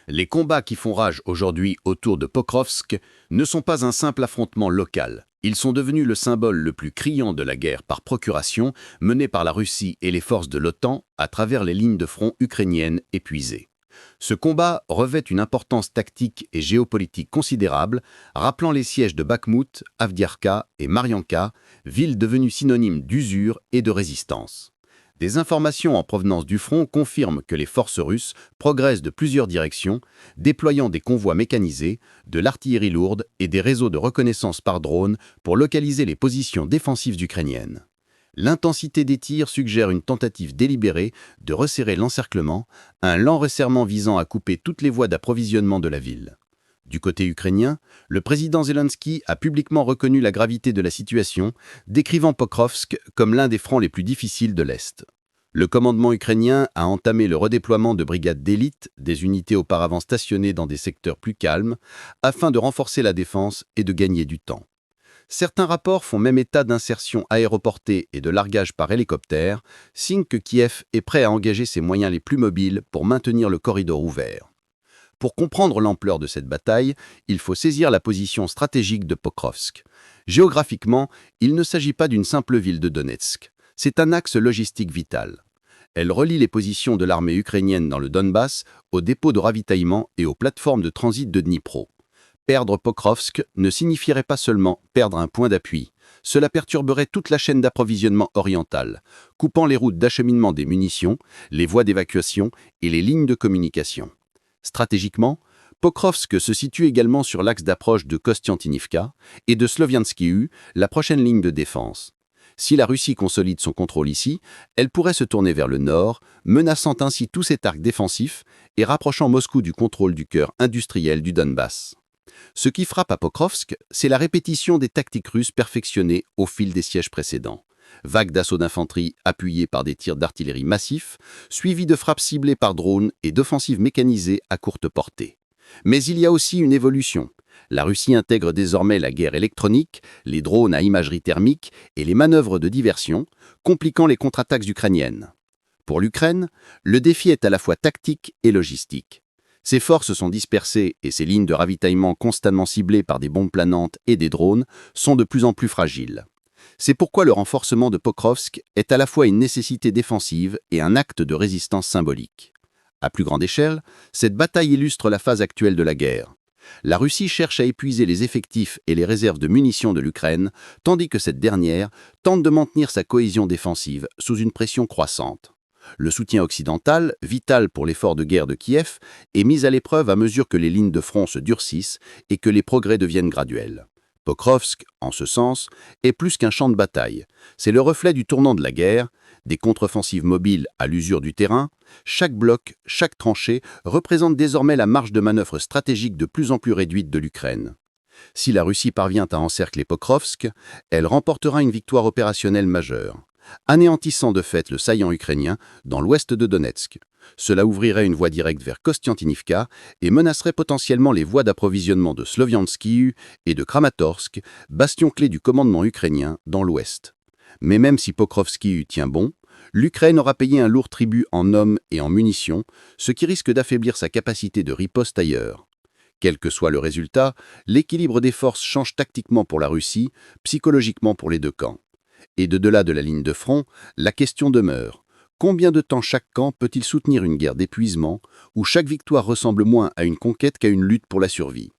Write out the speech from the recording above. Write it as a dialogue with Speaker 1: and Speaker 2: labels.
Speaker 1: Les combats qui font rage aujourd'hui autour de Pokrovsk ne sont pas un simple affrontement local. Ils sont devenus le symbole le plus criant de la guerre par procuration menée par la Russie et les forces de l'OTAN à travers les lignes de front ukrainiennes épuisées. Ce combat revêt une importance tactique et géopolitique considérable, rappelant les sièges de Bakhmout, Avdiivka et Marianka, villes devenues synonymes d'usure et de résistance. Des informations en provenance du front confirment que les forces russes progressent de plusieurs directions, déployant des convois mécanisés, de l'artillerie lourde et des réseaux de reconnaissance par drone pour localiser les positions défensives ukrainiennes. L'intensité des tirs suggère une tentative délibérée de resserrer l'encerclement, un lent resserrement visant à couper toutes les voies d'approvisionnement de la ville. Du côté ukrainien, le président Zelensky a publiquement reconnu la gravité de la situation, décrivant Pokrovsk comme l'un des fronts les plus difficiles de l'Est. Le commandement ukrainien a entamé le redéploiement de brigades d'élite, des unités auparavant stationnées dans des secteurs plus calmes, afin de renforcer la défense et de gagner du temps. Certains rapports font même état d'insertion aéroportée et de largage par hélicoptère, signe que Kiev est prêt à engager ses moyens les plus mobiles pour maintenir le corridor ouvert. Pour comprendre l'ampleur de cette bataille, il faut saisir la position stratégique de Pokrovsk. Géographiquement, il ne s'agit pas d'une simple ville de Donetsk. C'est un axe logistique vital. Elle relie les positions de l'armée ukrainienne dans le Donbass aux dépôts de ravitaillement et aux plateformes de transit de Dnipro. Perdre Pokrovsk ne signifierait pas seulement perdre un point d'appui. Cela perturberait toute la chaîne d'approvisionnement orientale, coupant les routes d'acheminement des munitions, les voies d'évacuation et les lignes de communication. Stratégiquement, Pokrovsk se situe également sur l'axe d'approche de Kostiantynivka et de Slovianski U, la prochaine ligne de défense. Si la Russie consolide son contrôle ici, elle pourrait se tourner vers le nord, menaçant ainsi tout cet arc défensif et rapprochant Moscou du contrôle du cœur industriel du Donbass. Ce qui frappe à Pokrovsk, c'est la répétition des tactiques russes perfectionnées au fil des sièges précédents. Vagues d'assauts d'infanterie appuyées par des tirs d'artillerie massifs, suivis de frappes ciblées par drones et d'offensives mécanisées à courte portée. Mais il y a aussi une évolution. La Russie intègre désormais la guerre électronique, les drones à imagerie thermique et les manœuvres de diversion, compliquant les contre-attaques ukrainiennes. Pour l'Ukraine, le défi est à la fois tactique et logistique. Ses forces sont dispersées et ses lignes de ravitaillement constamment ciblées par des bombes planantes et des drones sont de plus en plus fragiles. C'est pourquoi le renforcement de Pokrovsk est à la fois une nécessité défensive et un acte de résistance symbolique. À plus grande échelle, cette bataille illustre la phase actuelle de la guerre. La Russie cherche à épuiser les effectifs et les réserves de munitions de l'Ukraine, tandis que cette dernière tente de maintenir sa cohésion défensive sous une pression croissante. Le soutien occidental, vital pour l'effort de guerre de Kiev, est mis à l'épreuve à mesure que les lignes de front se durcissent et que les progrès deviennent graduels. Pokrovsk, en ce sens, est plus qu'un champ de bataille. C'est le reflet du tournant de la guerre, des contre-offensives mobiles à l'usure du terrain. Chaque bloc, chaque tranchée représente désormais la marge de manœuvre stratégique de plus en plus réduite de l'Ukraine. Si la Russie parvient à encercler Pokrovsk, elle remportera une victoire opérationnelle majeure, anéantissant de fait le saillant ukrainien dans l'ouest de Donetsk. Cela ouvrirait une voie directe vers Kostiantynivka et menacerait potentiellement les voies d'approvisionnement de Slovianski U et de Kramatorsk, bastion clé du commandement ukrainien dans l'ouest. Mais même si Pokrovski U tient bon, l'Ukraine aura payé un lourd tribut en hommes et en munitions, ce qui risque d'affaiblir sa capacité de riposte ailleurs. Quel que soit le résultat, l'équilibre des forces change tactiquement pour la Russie, psychologiquement pour les deux camps. Et de-delà de la ligne de front, la question demeure. Combien de temps chaque camp peut-il soutenir une guerre d'épuisement où chaque victoire ressemble moins à une conquête qu'à une lutte pour la survie ?